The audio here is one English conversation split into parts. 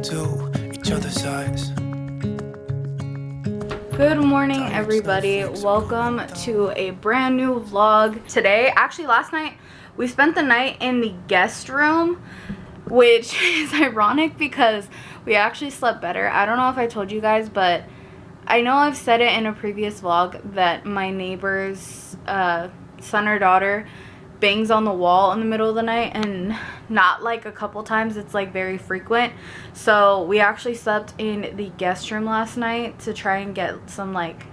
into each other's eyes. Good morning, everybody. Welcome to a brand new vlog. Today, actually last night, we spent the night in the guest room, which is ironic because we actually slept better. I don't know if I told you guys, but I know I've said it in a previous vlog that my neighbor's son or daughter bangs on the wall in the middle of the night, and not like a couple times, it's like very frequent. So we actually slept in the guest room last night to try and get some like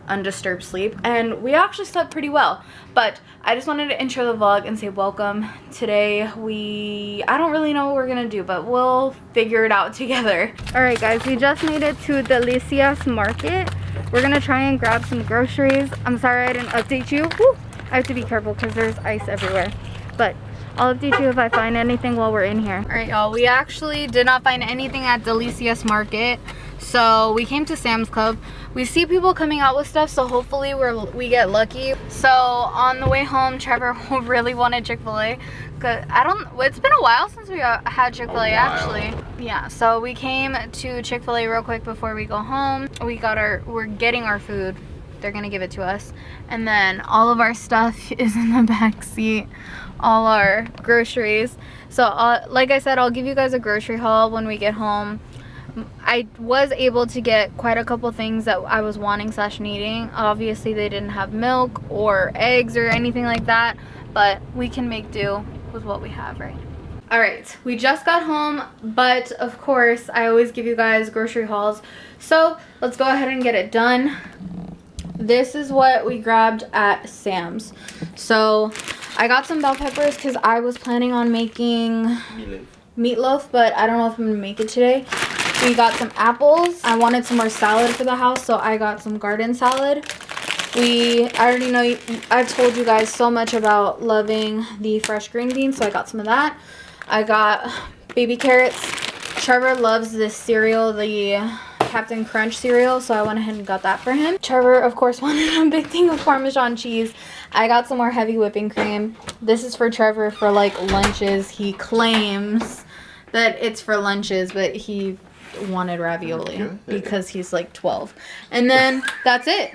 undisturbed sleep, and we actually slept pretty well. But I just wanted to intro the vlog and say welcome. Today I don't really know what we're gonna do, but we'll figure it out together. All right guys, we just made it to Delicias Market. We're gonna try and grab some groceries. I'm sorry I didn't update you. Woo! I have to be careful because there's ice everywhere, but I'll update you if I find anything while we're in here. All right, y'all, we actually did not find anything at Delicias Market, so we came to Sam's Club. We see people coming out with stuff, so hopefully we get lucky. So on the way home, Trevor really wanted Chick-fil-A. It's been a while since we had Chick-fil-A actually. Yeah, so we came to Chick-fil-A real quick before we go home. We're getting our food. They're gonna give it to us, and then all of our stuff is in the back seat, all our groceries. So like I said, I'll give you guys a grocery haul when we get home. I was able to get quite a couple things that I was wanting / needing. Obviously they didn't have milk or eggs or anything like that, but we can make do with what we have, right? All right, we just got home, but of course I always give you guys grocery hauls, so let's go ahead and get it done. This is what we grabbed at Sam's. So I got some bell peppers because I was planning on making meatloaf, but I don't know if I'm gonna make it today. We got some apples. I wanted some more salad for the house, so I got some garden salad. I already know I've told you guys so much about loving the fresh green beans, so I got some of that. I got baby carrots. Trevor loves this cereal, the Captain Crunch cereal, so I went ahead and got that for him. Trevor, of course, wanted a big thing of Parmesan cheese. I got some more heavy whipping cream. This is for Trevor for like lunches. He claims that it's for lunches, but he wanted ravioli because he's like 12. And then that's it.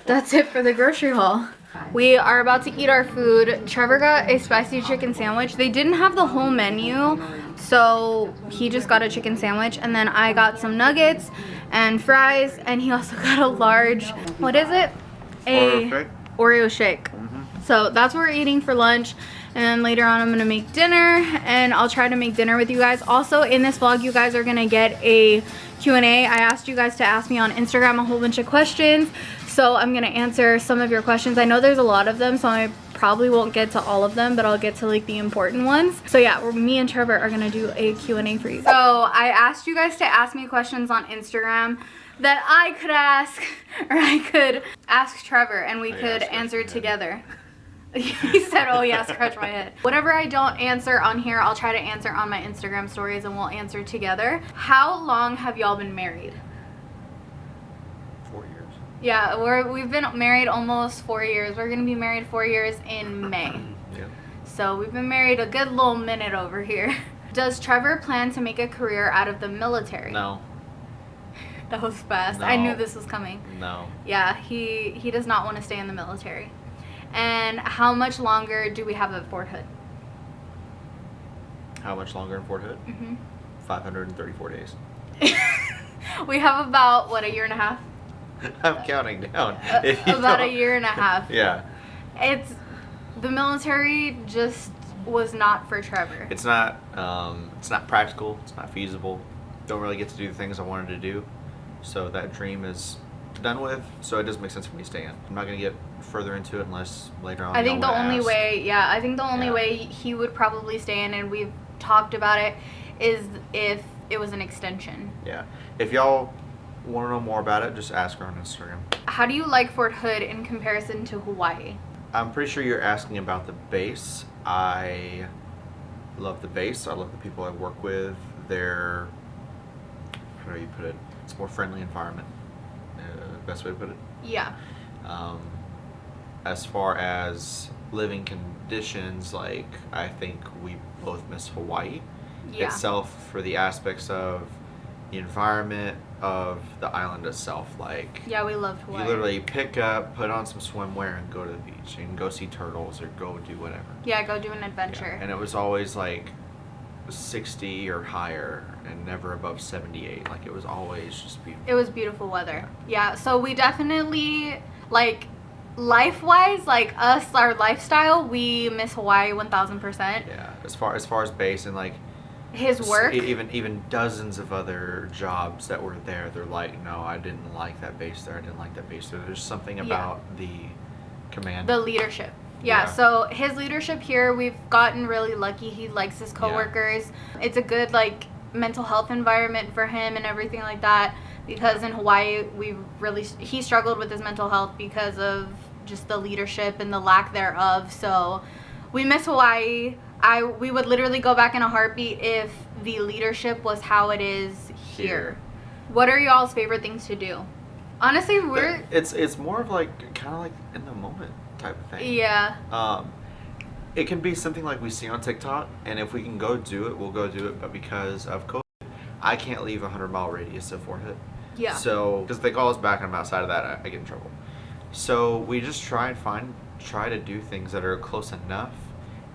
That's it for the grocery haul. We are about to eat our food. Trevor got a spicy chicken sandwich. They didn't have the whole menu, so he just got a chicken sandwich. And then I got some nuggets and fries, and he also got a large, what is it? Oreo shake. So that's what we're eating for lunch. And then later on I'm gonna make dinner, and I'll try to make dinner with you guys. Also in this vlog, you guys are gonna get a Q&A. I asked you guys to ask me on Instagram a whole bunch of questions, so I'm gonna answer some of your questions. I know there's a lot of them, so I probably won't get to all of them, but I'll get to like the important ones. So yeah, me and Trevor are gonna do a Q&A for you. So I asked you guys to ask me questions on Instagram that I could ask, or I could ask Trevor, and we could answer together. He said, oh yeah, scratch my head. Whatever I don't answer on here, I'll try to answer on my Instagram stories, and we'll answer together. How long have y'all been married? 4 years. Yeah, we've been married almost 4 years. We're gonna be married 4 years in May. Yeah. So we've been married a good little minute over here. Does Trevor plan to make a career out of the military? No. That was fast. No. I knew this was coming. No. Yeah, he does not want to stay in the military. And how much longer do we have at Fort Hood? How much longer in Fort Hood? 534 days. We have about, what, a year and a half? I'm counting down. About a year and a half. Yeah. The military just was not for Trevor. It's not practical. It's not feasible. Don't really get to do the things I wanted to do. So that dream is done with. So it doesn't make sense for me to stay in. I'm not going to get further into it unless later on. I think the only way he would probably stay in, and we've talked about it, is if it was an extension. Yeah. If y'all want to know more about it, just ask her on Instagram. How do you like Fort Hood in comparison to Hawaii? I'm pretty sure you're asking about the base. I love the base. I love the people I work with. They're, how do you put it? It's a more friendly environment. Best way to put it. Yeah. As far as living conditions, like, I think we both miss Hawaii. Yeah. itself, for the aspects of the environment of the island itself. Like, Yeah, we loved you Hawaii. literally pick up, put on some swimwear, and go to the beach and go see turtles or go do whatever. Yeah, go do an adventure. Yeah. And it was always like 60 or higher and never above 78. Like, it was always just beautiful. It was beautiful weather. Yeah, so we definitely, like, life-wise, like, us, our lifestyle, we miss Hawaii 1000%. Yeah, as far as base and like His work. even dozens of other jobs that were there, they're like, no, I didn't like that base there. I didn't like that base there. There's something about the command. The leadership. Yeah, Yeah. so his leadership here, we've gotten really lucky. He likes his coworkers. It's a good, like, mental health environment for him and everything like that, because in Hawaii, he struggled with his mental health because of just the leadership and the lack thereof. So we miss Hawaii. We would literally go back in a heartbeat if the leadership was how it is here. What are y'all's favorite things to do? Honestly, it's more of like kind of like in the moment type of thing. Yeah. It can be something like we see on TikTok, and if we can go do it, we'll go do it. But because of COVID, I can't leave a 100-mile radius of Fort Hood. Yeah. So because if they call us back and I'm outside of that, I get in trouble. So we just try to do things that are close enough,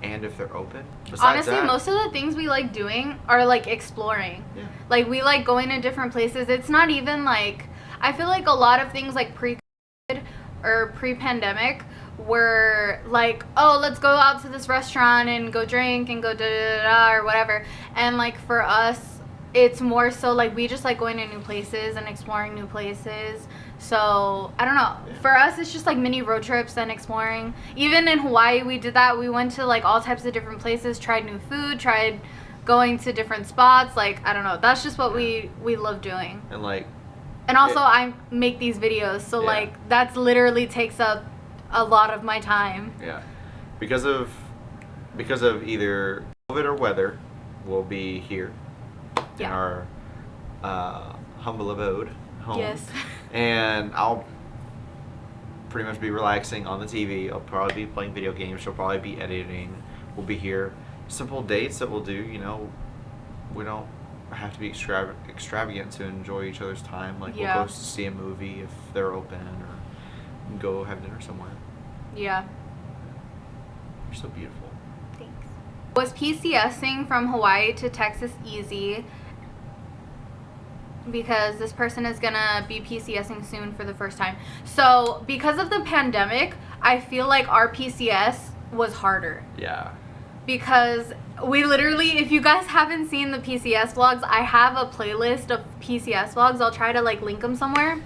and if they're open. Besides Honestly, that, most of the things we like doing are like exploring. Yeah. Like we like going to different places. It's not even like, I feel like a lot of things like pre-COVID or pre-pandemic were like, oh, let's go out to this restaurant and go drink and go da da da or whatever. And like for us, it's more so like we just like going to new places and exploring new places. So I don't know. Yeah. For us, it's just like mini road trips and exploring. Even in Hawaii, we did that. We went to like all types of different places, tried new food, tried going to different spots. Like, I don't know. That's just what we love doing. and like And also, I make these videos, so Yeah. like that's literally takes up a lot of my time. yeah, because of either COVID or weather, we'll be here in Yeah. our humble abode home. Yes. And I'll pretty much be relaxing on the TV. I'll probably be playing video games. She'll probably be editing. We'll be here. Simple dates that we'll do. You know, we don't have to be extravagant to enjoy each other's time. Like Yeah. we'll go see a movie if they're open, or go have dinner somewhere. Yeah. You're so beautiful. Thanks. Was PCSing from Hawaii to Texas easy? Because this person is gonna be PCSing soon for the first time. So because of the pandemic, I feel like our PCS was harder. Yeah. Because we literally, if you guys haven't seen the PCS vlogs, I have a playlist of PCS vlogs. I'll try to like link them somewhere.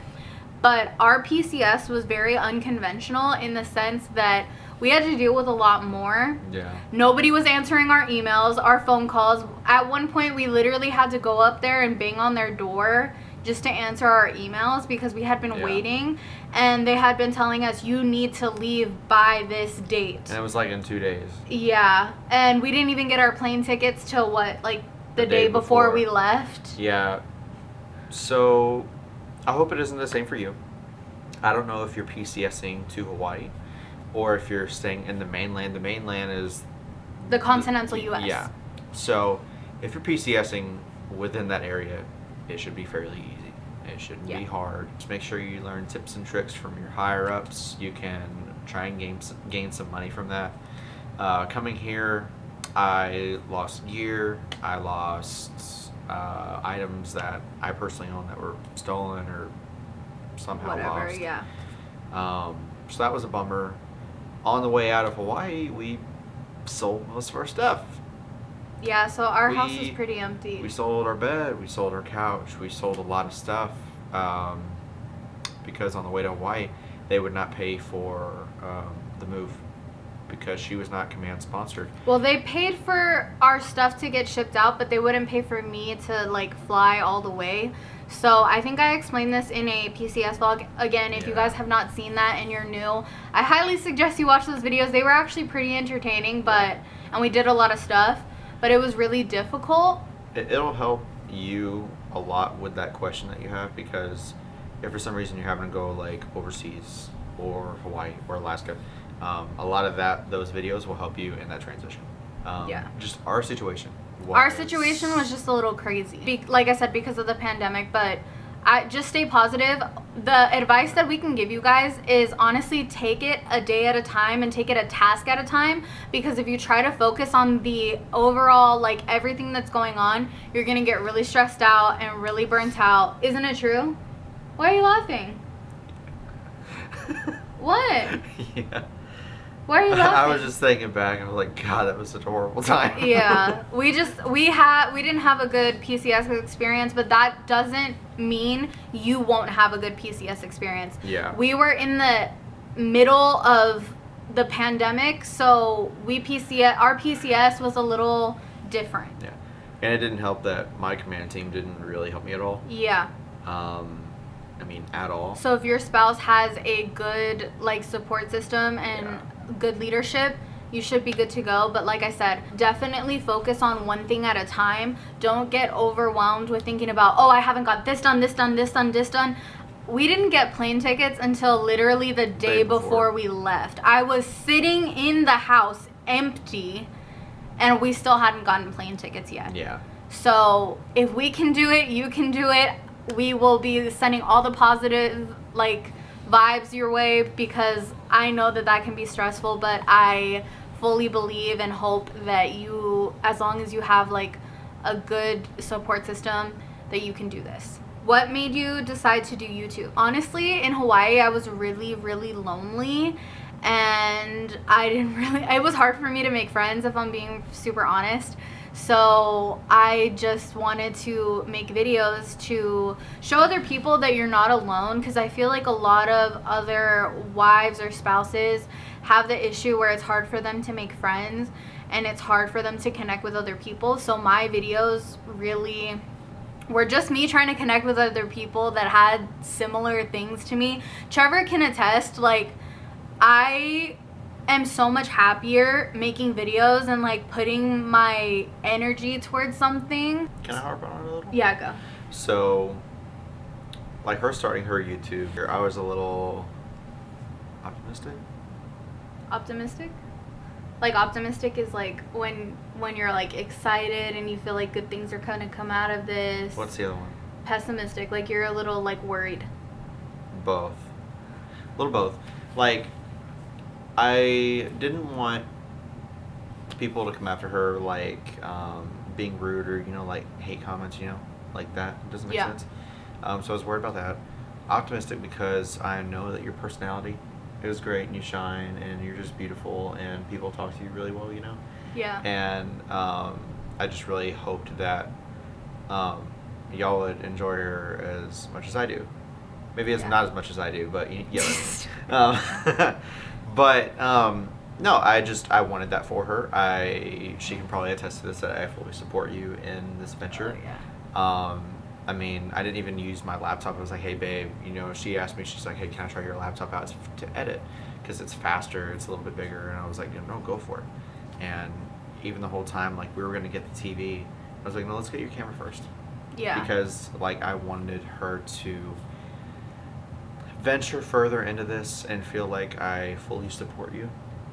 But our PCS was very unconventional in the sense that we had to deal with a lot more. Yeah. Nobody was answering our emails, our phone calls. At one point, we literally had to go up there and bang on their door just to answer our emails because we had been Yeah. waiting. And they had been telling us, you need to leave by this date. And it was like in 2 days. Yeah. And we didn't even get our plane tickets till what? Like the day before we left? Yeah. So I hope it isn't the same for you. I don't know if you're PCSing to Hawaii or if you're staying in the mainland. The mainland is The continental U.S. Yeah. So if you're PCSing within that area, it should be fairly easy. It shouldn't Yeah. be hard. Just make sure you learn tips and tricks from your higher ups. You can try and gain some money from that. Coming here, I lost gear. I lost items that I personally own that were stolen or somehow Whatever, lost. yeah. So that was a bummer. On the way out of Hawaii, we sold most of our stuff. Yeah, so our house was We- pretty empty. We sold our bed, we sold our couch, we sold a lot of stuff because on the way to Hawaii, they would not pay for the move because she was not command sponsored. Well, they paid for our stuff to get shipped out, but they wouldn't pay for me to like fly all the way. So I think I explained this in a PCS vlog. Again, if you Yeah. guys have not seen that and you're new, I highly suggest you watch those videos. They were actually pretty entertaining, and we did a lot of stuff, but it was really difficult. It'll help you a lot with that question that you have because if for some reason you're having to go like overseas or Hawaii or Alaska, a lot of those videos will help you in that transition. Yeah. Just our situation. Our situation was just a little crazy. Like I said, because of the pandemic, but I just stay positive. The advice that we can give you guys is honestly take it a day at a time and take it a task at a time, because if you try to focus on the overall, like everything that's going on, you're gonna get really stressed out and really burnt out. Isn't it true? Why are you laughing? What? Yeah. Why are you laughing? I was just thinking back. I was like, God, that was such a horrible time. Yeah, we didn't have a good PCS experience, but that doesn't mean you won't have a good PCS experience. Yeah. We were in the middle of the pandemic, so our PCS was a little different. Yeah, and it didn't help that my command team didn't really help me at all. Yeah. I mean, at all. So if your spouse has a good like support system and good leadership, you should be good to go. But like I said, definitely focus on one thing at a time. Don't get overwhelmed with thinking about, oh, I haven't got this done, this done, this done, this done. We didn't get plane tickets until literally the day before we left. I was sitting in the house empty and we still hadn't gotten plane tickets yet. Yeah. So if we can do it, you can do it. We will be sending all the positive like vibes your way, because I know that can be stressful, but I fully believe and hope that you, as long as you have like a good support system, that you can do this. What made you decide to do YouTube? Honestly, in Hawaii, I was really, really lonely, and it was hard for me to make friends, if I'm being super honest. So I just wanted to make videos to show other people that you're not alone, because I feel like a lot of other wives or spouses have the issue where it's hard for them to make friends and it's hard for them to connect with other people. So my videos really were just me trying to connect with other people that had similar things to me. Trevor can attest, like I am so much happier making videos and like putting my energy towards something. Can I harp on it a little? Yeah, go. So, like her starting her YouTube, I was a little optimistic. Optimistic? Like optimistic is like when you're like excited and you feel like good things are gonna come out of this. What's the other one? Pessimistic, like you're a little like worried. Both. A little both. Like, I didn't want people to come after her like being rude or like hate comments, like that. It doesn't make sense. So I was worried about that. Optimistic because I know that your personality is great and you shine and you're just beautiful and people talk to you really well, Yeah. And I just really hoped that y'all would enjoy her as much as I do. Maybe it's not as much as I do, but you get it. But no, I wanted that for her. She can probably attest to this, that I fully support you in this venture. Oh, yeah. I mean, I didn't even use my laptop. I was like, hey babe, she asked me, she's like, hey, can I try your laptop out to edit? Because it's faster, it's a little bit bigger. And I was like, no, go for it. And even the whole time, like, we were going to get the TV, I was like, no, let's get your camera first. Yeah. Because, like, I wanted her to venture further into this and feel like I fully support you.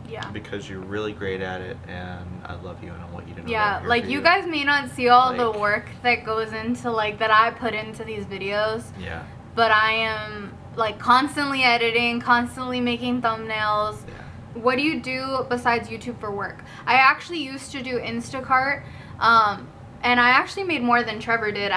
Yeah. Because you're really great at it, and I love you, and I want you to know. Yeah, that I'm here like for you guys may not see all the Like- work that goes into like that I put into these videos, Yeah. but I am like constantly editing, constantly making thumbnails. Yeah. What do you do besides YouTube for work? I actually used to do Instacart, and I actually made more than Trevor did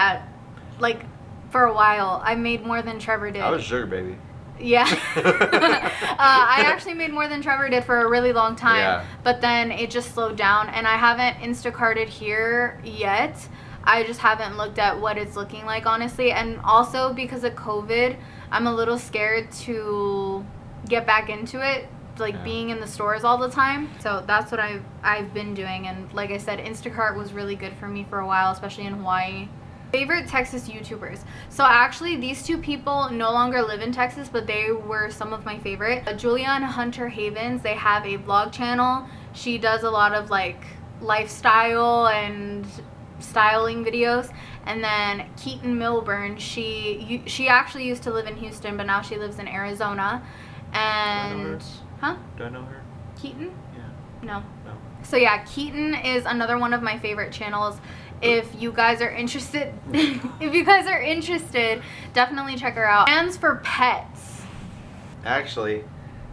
for a while. I made more than Trevor did. I was sugar baby. Yeah. I actually made more than Trevor did for a really long time, Yeah. but then it just slowed down, and I haven't Instacarted here yet. I just haven't looked at what it's looking like, honestly, and also because of COVID, I'm a little scared to get back into it, like being in the stores all the time. So that's what I've been doing, and like I said, Instacart was really good for me for a while, especially in Hawaii. Favorite Texas YouTubers. So actually these two people no longer live in Texas, but they were some of my favorite. Julia and Hunter Havens, they have a vlog channel. She does a lot of like lifestyle and styling videos. And then Keaton Milburn, she actually used to live in Houston, but now she lives in Arizona. And Do I know her? huh? Do I know her? Keaton? Yeah. No. No. So yeah, Keaton is another one of my favorite channels. If you guys are interested, definitely check her out. Hands for Pets. Actually,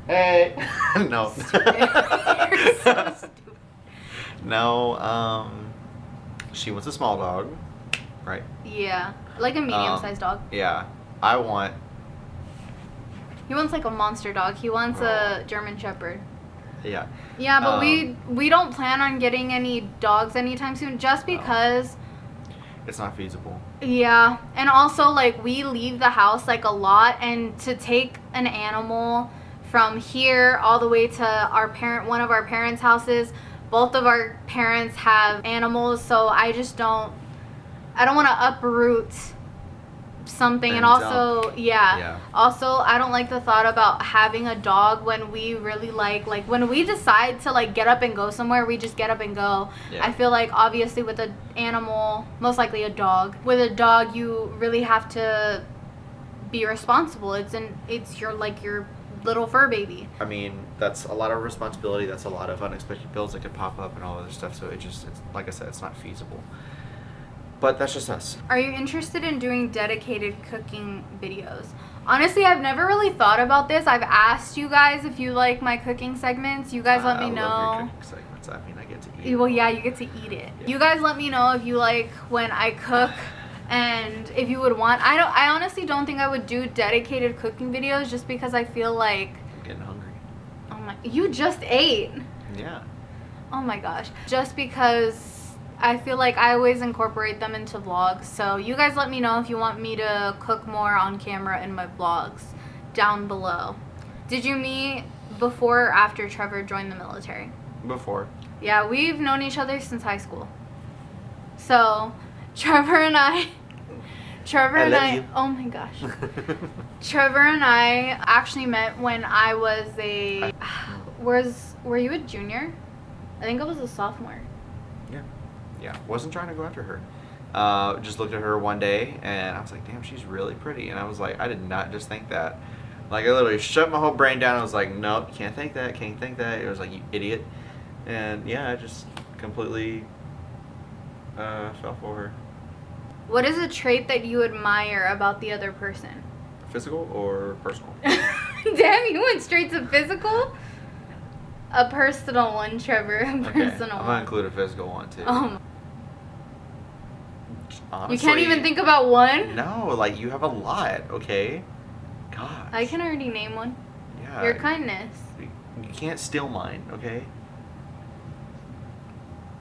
hey, no. You're so stupid. No, she wants a small dog, right? Yeah, like a medium-sized dog. Yeah, I want. He wants like a monster dog. He wants a German Shepherd. Yeah. Yeah, but we don't plan on getting any dogs anytime soon, just because. It's not feasible. Yeah, and also like we leave the house like a lot, and to take an animal from here all the way to one of our parents' houses, both of our parents have animals, so I don't want to uproot something, and also also I don't like the thought about having a dog when we really like when we decide to like get up and go somewhere, we just get up and go. I feel like obviously with an animal, most likely a dog, with a dog you really have to be responsible. It's your little fur baby. I mean, that's a lot of responsibility, that's a lot of unexpected bills that could pop up and all other stuff, so it's like I said, it's not feasible. But that's just us. Are you interested in doing dedicated cooking videos? Honestly, I've never really thought about this. I've asked you guys if you like my cooking segments. You guys let me know. I love your cooking segments. I mean, I get to eat. Well, yeah, you get to eat it. Yeah. You guys let me know if you like when I cook and if you would want. I honestly don't think I would do dedicated cooking videos just because I feel like I'm getting hungry. Oh my, you just ate. Yeah. Oh my gosh. Just because I feel like I always incorporate them into vlogs. So you guys let me know if you want me to cook more on camera in my vlogs down below. Did you meet before or after Trevor joined the military? Before. Yeah, we've known each other since high school. So Trevor and I, oh my gosh. Trevor and I actually met when I was were you a junior? I think I was a sophomore. Yeah, wasn't trying to go after her. Just looked at her one day and I was like, damn, she's really pretty. And I was like, I did not just think that. Like, I literally shut my whole brain down. I was like, nope, can't think that, can't think that. It was like, you idiot. And yeah, I just completely fell for her. What is a trait that you admire about the other person? Physical or personal? Damn, you went straight to physical? A personal one, Trevor. A personal I'm gonna include a physical one too. Honestly, you can't even think about one? No, like you have a lot, okay? Gosh. I can already name one. Yeah. Your kindness. You can't steal mine, okay?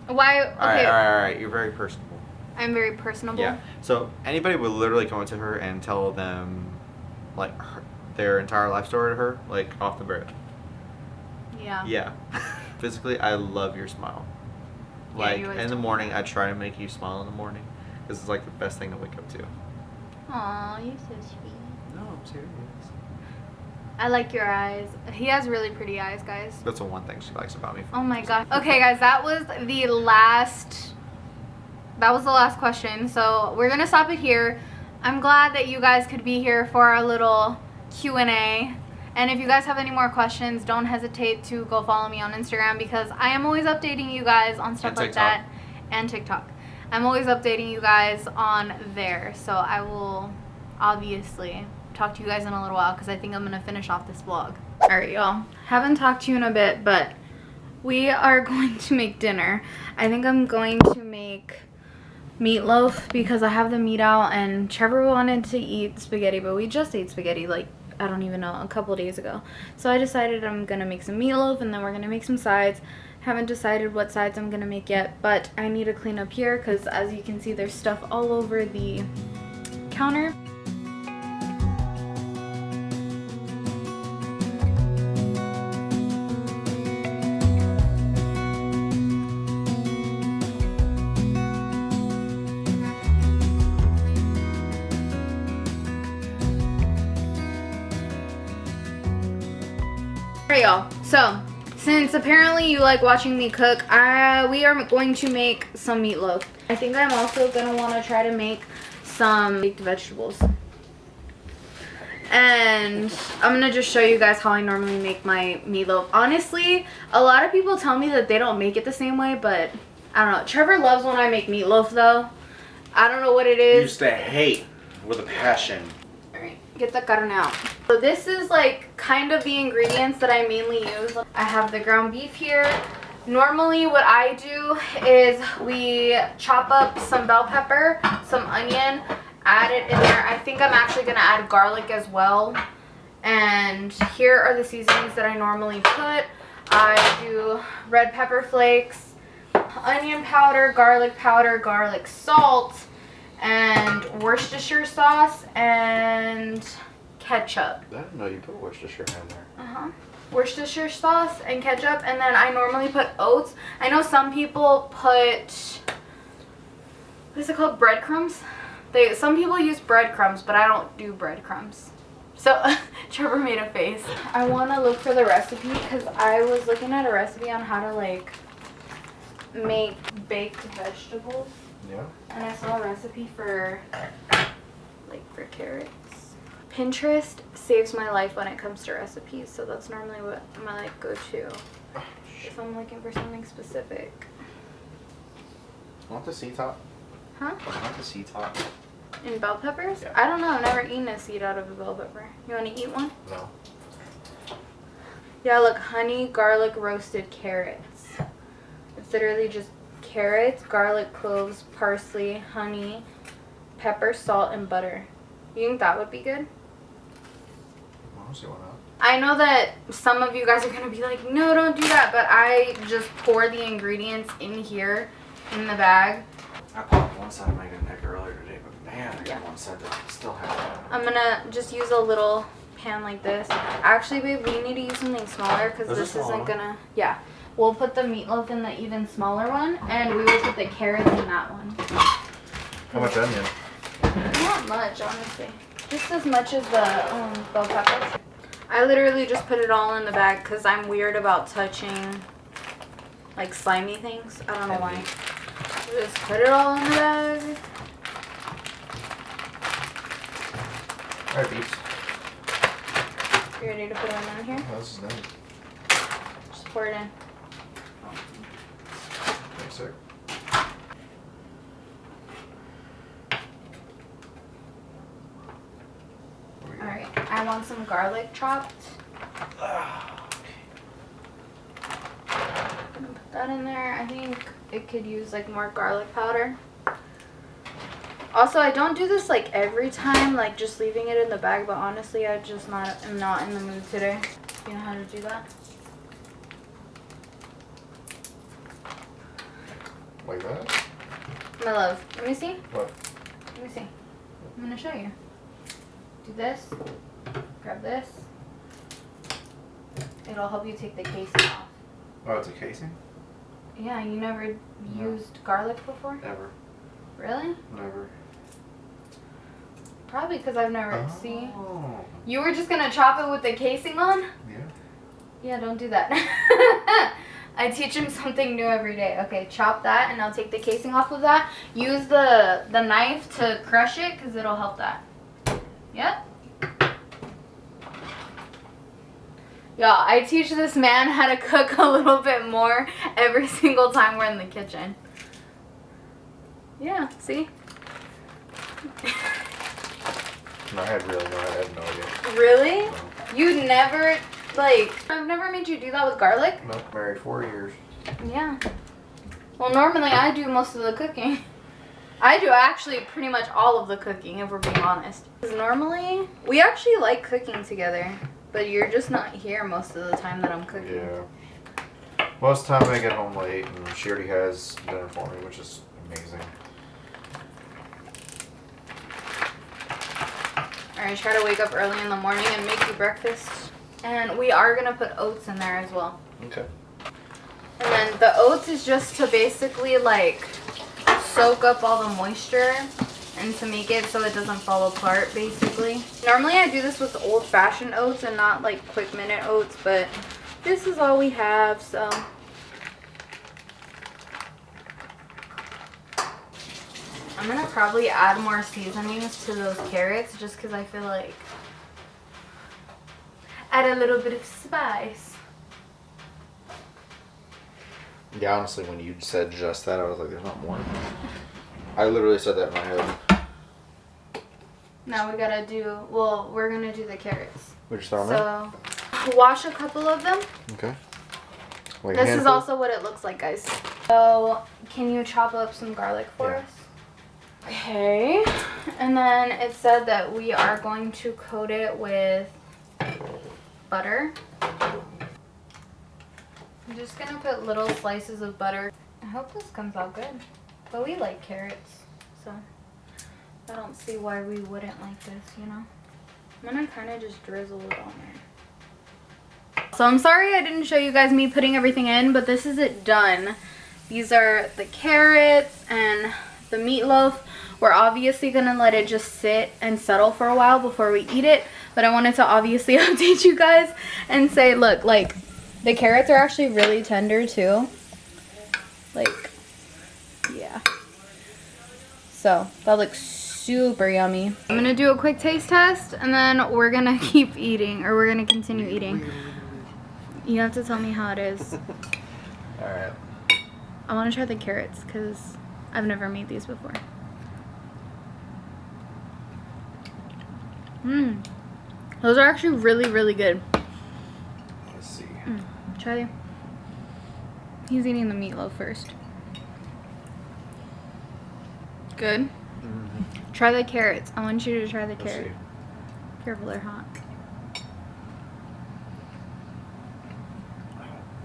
Why? Okay. All right. You're very personable. I'm very personable. Yeah. So anybody would literally come up to her and tell them, like, their entire life story to her, like off the bat. Yeah. Yeah. Physically, I love your smile. Like, in the morning, I try to make you smile in the morning. This is like the best thing to wake up to. Aw, you're so sweet. No, I'm serious. I like your eyes. He has really pretty eyes, guys. That's the one thing she likes about me. Oh my god. Okay, guys, that was the last question. So we're gonna stop it here. I'm glad that you guys could be here for our little Q&A. And if you guys have any more questions, don't hesitate to go follow me on Instagram because I am always updating you guys on stuff like that. And TikTok. I'm always updating you guys on there. So I will obviously talk to you guys in a little while because I think I'm going to finish off this vlog. Alright, y'all. Haven't talked to you in a bit, but we are going to make dinner. I think I'm going to make meatloaf because I have the meat out and Trevor wanted to eat spaghetti, but we just ate spaghetti like I don't even know, a couple days ago. So I decided I'm gonna make some meatloaf and then we're gonna make some sides. Haven't decided what sides I'm gonna make yet, but I need to clean up here because as you can see there's stuff all over the counter. Alright, y'all, so since apparently you like watching me cook, we are going to make some meatloaf. I think I'm also gonna want to try to make some baked vegetables. And I'm gonna just show you guys how I normally make my meatloaf. Honestly, a lot of people tell me that they don't make it the same way, but I don't know. Trevor loves when I make meatloaf though. I don't know what it is. Used to hate with a passion. Alright, get the carne out. So this is like kind of the ingredients that I mainly use. I have the ground beef here. Normally what I do is we chop up some bell pepper, some onion, add it in there. I think I'm actually going to add garlic as well. And here are the seasonings that I normally put. I do red pepper flakes, onion powder, garlic salt, and Worcestershire sauce and ketchup. I didn't know you put Worcestershire in there. Worcestershire sauce and ketchup, and then I normally put oats. I know some people put, what is it called, breadcrumbs? Some people use breadcrumbs, but I don't do breadcrumbs. So Trevor made a face. I want to look for the recipe because I was looking at a recipe on how to like make baked vegetables. Yeah. And I saw a recipe for carrots. Pinterest saves my life when it comes to recipes, so that's normally what my like go-to if I'm looking for something specific. Want the sea top? Huh? Want the sea top? In bell peppers? Yeah. I don't know. I've never eaten a seed out of a bell pepper. You want to eat one? No. Yeah, look, honey, garlic, roasted carrots. It's literally just carrots, garlic, cloves, parsley, honey, pepper, salt, and butter. You think that would be good? I don't see why not. I know that some of you guys are going to be like, no, don't do that, but I just pour the ingredients in here in the bag. I popped one side of my neck earlier today, but man, I got Yeah. one side that still has. I'm going to just use a little pan like this. Actually, babe, we need to use something smaller because There's a this smaller isn't one? going to, yeah. We'll put the meatloaf in the even smaller one, and we will put the carrots in that one. How much onion? Not much, honestly. Just as much as the bell peppers. I literally just put it all in the bag because I'm weird about touching like slimy things. I don't know why. Just put it all in the bag. Alright, peeps. You ready to put them in here? Oh, this is done. Just pour it in. Thanks, sir. Alright, I want some garlic chopped. Put that in there. I think it could use like more garlic powder. Also, I don't do this like every time, like just leaving it in the bag, but honestly, I just am not in the mood today. You know how to do that? Like that? My love, let me see. What? Let me see. I'm gonna show you. Do this. Grab this. It'll help you take the casing off. Oh, it's a casing? Yeah, you never No. used garlic before? Never. Really? Never. Probably because I've never. See? Oh. You were just gonna chop it with the casing on? Yeah. Yeah, don't do that. I teach him something new every day. Okay, chop that, and I'll take the casing off of that. Use the knife to crush it, because it'll help that. Yep. Yeah, I teach this man how to cook a little bit more every single time we're in the kitchen. Yeah, see? No, I had no idea. Really? No. You never, like, I've never made you do that with garlic? Nope, married 4 years. Yeah. Well, normally I do most of the cooking. I do actually pretty much all of the cooking, if we're being honest. 'Cause normally, we actually like cooking together, but you're just not here most of the time that I'm cooking. Yeah. Most of the time I get home late and she already has dinner for me, which is amazing. Alright, try to wake up early in the morning and make you breakfast. And we are going to put oats in there as well. Okay. And then the oats is just to basically like soak up all the moisture and to make it so it doesn't fall apart basically. Normally I do this with old-fashioned oats and not like quick minute oats, but this is all we have, so. I'm gonna probably add more seasonings to those carrots just because I feel like Add a little bit of spice. Yeah, honestly, when you said just that, I was like, there's not more. I literally said that in my head. Now we gotta do, well, we're gonna do the carrots. We just throw them So, wash a couple of them. in? Okay. Like a This is handful? also what it looks like, guys. So, can you chop up some garlic for Yeah. us? Okay. And then it said that we are going to coat it with butter. I'm just gonna put little slices of butter. I hope this comes out good. But we like carrots, so I don't see why we wouldn't like this, you know? I'm gonna kind of just drizzle it on there. So I'm sorry I didn't show you guys me putting everything in, but this is it done. These are the carrots and the meatloaf. We're obviously gonna let it just sit and settle for a while before we eat it, but I wanted to obviously update you guys and say, look, like, the carrots are actually really tender too. Like, yeah. So, that looks super yummy. I'm gonna do a quick taste test and then we're gonna keep eating, or we're gonna continue eating. You have to tell me how it is. Alright. I wanna try the carrots because I've never made these before. Those are actually really, really good. Let's see. Try. He's eating the meatloaf first. Good. Try the carrots. I want you to try the Let's carrot. see. Careful, they're hot.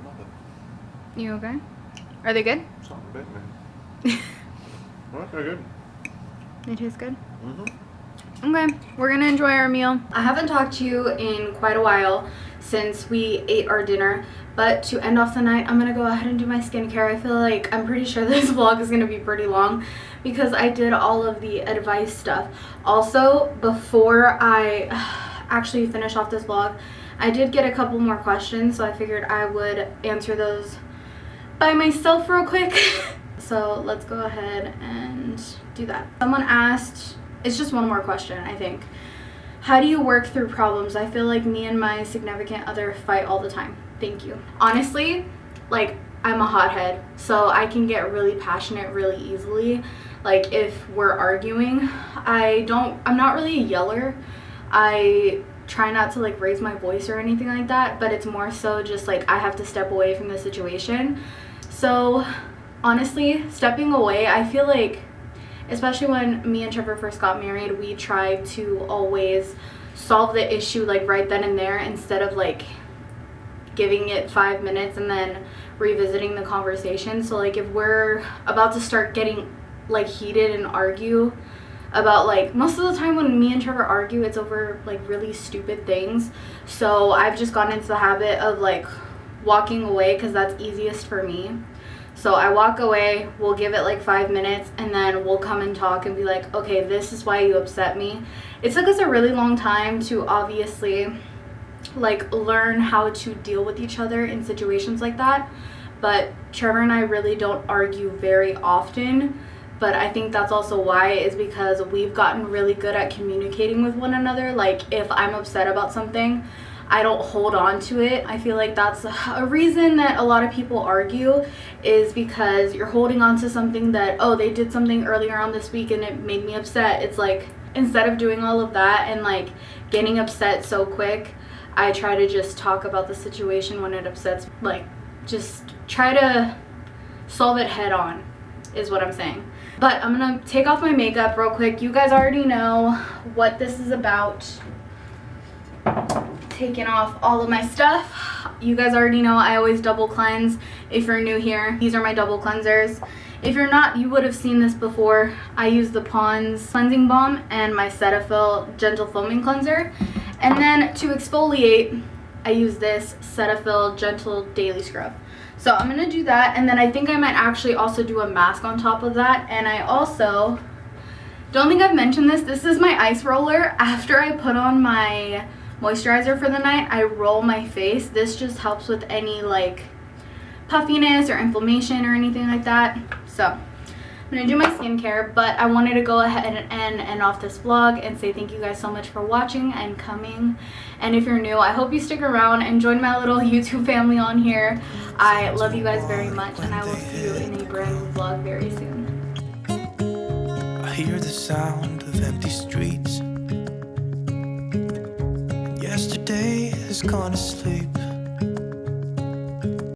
Nothing. You okay? Are they good? It's not a bit, man. Well, they're good. They taste good? Mm-hmm. Okay, we're gonna enjoy our meal. I haven't talked to you in quite a while since we ate our dinner, but to end off the night, I'm gonna go ahead and do my skincare. I feel like I'm pretty sure this vlog is gonna be pretty long because I did all of the advice stuff. Also, before I actually finish off this vlog, I did get a couple more questions, so I figured I would answer those by myself real quick. So let's go ahead and do that. Someone asked, it's just one more question, I think. How do you work through problems? I feel like me and my significant other fight all the time. Thank you. Honestly, like, I'm a hothead, so I can get really passionate really easily. Like, if we're arguing, I'm not really a yeller. I try not to like raise my voice or anything like that, but it's more so just like I have to step away from the situation. So honestly, stepping away, I feel like, especially when me and Trevor first got married, we tried to always solve the issue like right then and there instead of like giving it 5 minutes and then revisiting the conversation. So like if we're about to start getting like heated and argue about, like, most of the time when me and Trevor argue, it's over like really stupid things. So I've just gotten into the habit of like walking away because that's easiest for me. So I walk away, we'll give it like 5 minutes, and then we'll come and talk and be like, okay, this is why you upset me. It took us a really long time to obviously like learn how to deal with each other in situations like that. But Trevor and I really don't argue very often. But I think that's also why, is because we've gotten really good at communicating with one another. Like if I'm upset about something, I don't hold on to it. I feel like that's a reason that a lot of people argue, is because you're holding on to something that, oh, they did something earlier on this week and it made me upset. It's like, instead of doing all of that and like getting upset so quick, I try to just talk about the situation when it upsets, like just try to solve it head on is what I'm saying. But I'm gonna take off my makeup real quick. You guys already know what this is about. Taking off all of my stuff. You guys already know I always double cleanse. If you're new here, these are my double cleansers. If you're not, you would have seen this before. I use the Pond's cleansing balm and my Cetaphil gentle foaming cleanser. And then to exfoliate, I use this Cetaphil gentle daily scrub. So I'm gonna do that, and then I think I might actually also do a mask on top of that. And I also don't think I've mentioned this. This is my ice roller. After I put on my moisturizer for the night, I roll my face. This just helps with any like puffiness or inflammation or anything like that. So gonna do my skincare, but I wanted to go ahead and end off this vlog and say thank you guys so much for watching and coming. And if you're new, I hope you stick around and join my little YouTube family on here. I love you guys very much, and I will see you in a brand new vlog very soon. I hear the sound of empty streets. Yesterday has gone to sleep.